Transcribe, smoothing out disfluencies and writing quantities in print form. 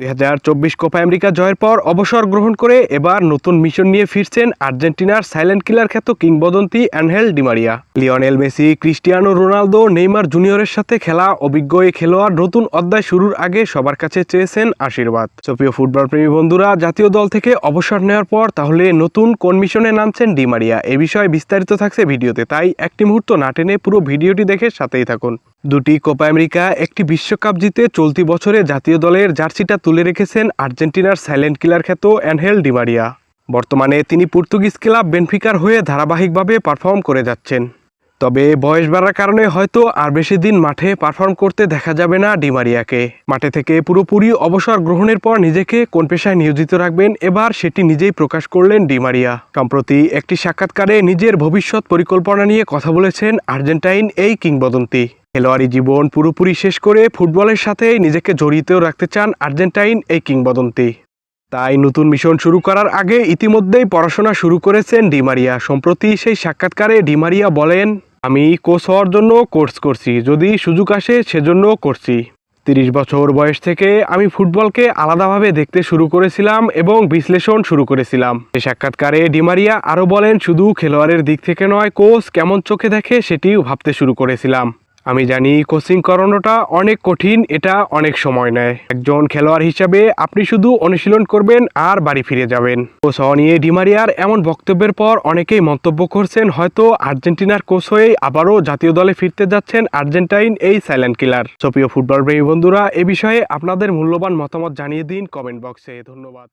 2024 Copa America জয়ের পর অবসর গ্রহণ করে এবার নতুন মিশন নিয়ে ফিরছেন আর্জেন্টিনার সাইলেন্ট কিলার খ্যাত কিংবদন্তি Angel Di Maria. Lionel Messi, Cristiano Ronaldo, Neymar জুনিয়রের সাথে খেলা অভিজ্ঞ এই খেলোয়াড় নতুন অধ্যায় শুরুর আগে সবার কাছে চেয়েছেন আশীর্বাদ। প্রিয় ফুটবল প্রেমী বন্ধুরা, জাতীয় দল থেকে অবসর নেওয়ার পর তাহলে নতুন কোন মিশনে নামছেন ডি মারিয়া, এ বিষয়ে বিস্তারিত থাকছে ভিডিওতে, তাই একটি মুহূর্ত না টেনে পুরো ভিডিওটি দেখে সাথেই থাকুন। দুটি কোপা আমেরিকা, একটি বিশ্বকাপ জিতে চলতি বছরে জাতীয় দলের জার্সিটা তুলে রেখেছেন আর্জেন্টিনার সাইলেন্ট কিলার খ্যাত অ্যানহেল ডি মারিয়া। বর্তমানে তিনি পর্তুগিজ ক্লাব বেনফিকার হয়ে ধারাবাহিকভাবে পারফর্ম করে যাচ্ছেন। তবে বয়স বাড়ার কারণে হয়তো আর বেশি দিন মাঠে পারফর্ম করতে দেখা যাবে না ডি মারিয়াকে। মাঠে থেকে পুরোপুরি অবসর গ্রহণের পর নিজেকে কোন পেশায় নিয়োজিত রাখবেন এবার সেটি নিজেই প্রকাশ করলেন ডি মারিয়া। সম্প্রতি একটি সাক্ষাৎকারে নিজের ভবিষ্যৎ পরিকল্পনা নিয়ে কথা বলেছেন আর্জেন্টাইন এই কিংবদন্তি। খেলোয়াড়ি জীবন পুরোপুরি শেষ করে ফুটবলের সাথে নিজেকে জড়িতও রাখতে চান আর্জেন্টাইন এই কিংবদন্তি। তাই নতুন মিশন শুরু করার আগে ইতিমধ্যেই পড়াশোনা শুরু করেছেন ডি মারিয়া। সম্প্রতি সেই সাক্ষাৎকারে ডি মারিয়া বলেন, আমি কোচ হওয়ার জন্য কোর্স করছি, যদি সুযোগ আসে সেজন্য করছি। 30 বছর বয়স থেকে আমি ফুটবলকে আলাদাভাবে দেখতে শুরু করেছিলাম এবং বিশ্লেষণ শুরু করেছিলাম। এই সাক্ষাৎকারে ডি মারিয়া আরও বলেন, শুধু খেলোয়াড়ের দিক থেকে নয়, কোচ কেমন চোখে দেখে সেটিও ভাবতে শুরু করেছিলাম। আমি জানি কোচিং করানোটা অনেক কঠিন, এটা অনেক সময় নেয়। একজন খেলোয়াড় হিসাবে আপনি শুধু অনুশীলন করবেন আর বাড়ি ফিরে যাবেন। কোচ হওয়া নিয়ে ডি মারিয়ার এমন বক্তব্যের পর অনেকেই মন্তব্য করছেন হয়তো আর্জেন্টিনার কোচ হয়ে আবারও জাতীয় দলে ফিরতে যাচ্ছেন আর্জেন্টাইন এই সাইলেন্ট কিলার। প্রিয় ফুটবল প্রেমী বন্ধুরা, এ বিষয়ে আপনাদের মূল্যবান মতামত জানিয়ে দিন কমেন্ট বক্সে। ধন্যবাদ।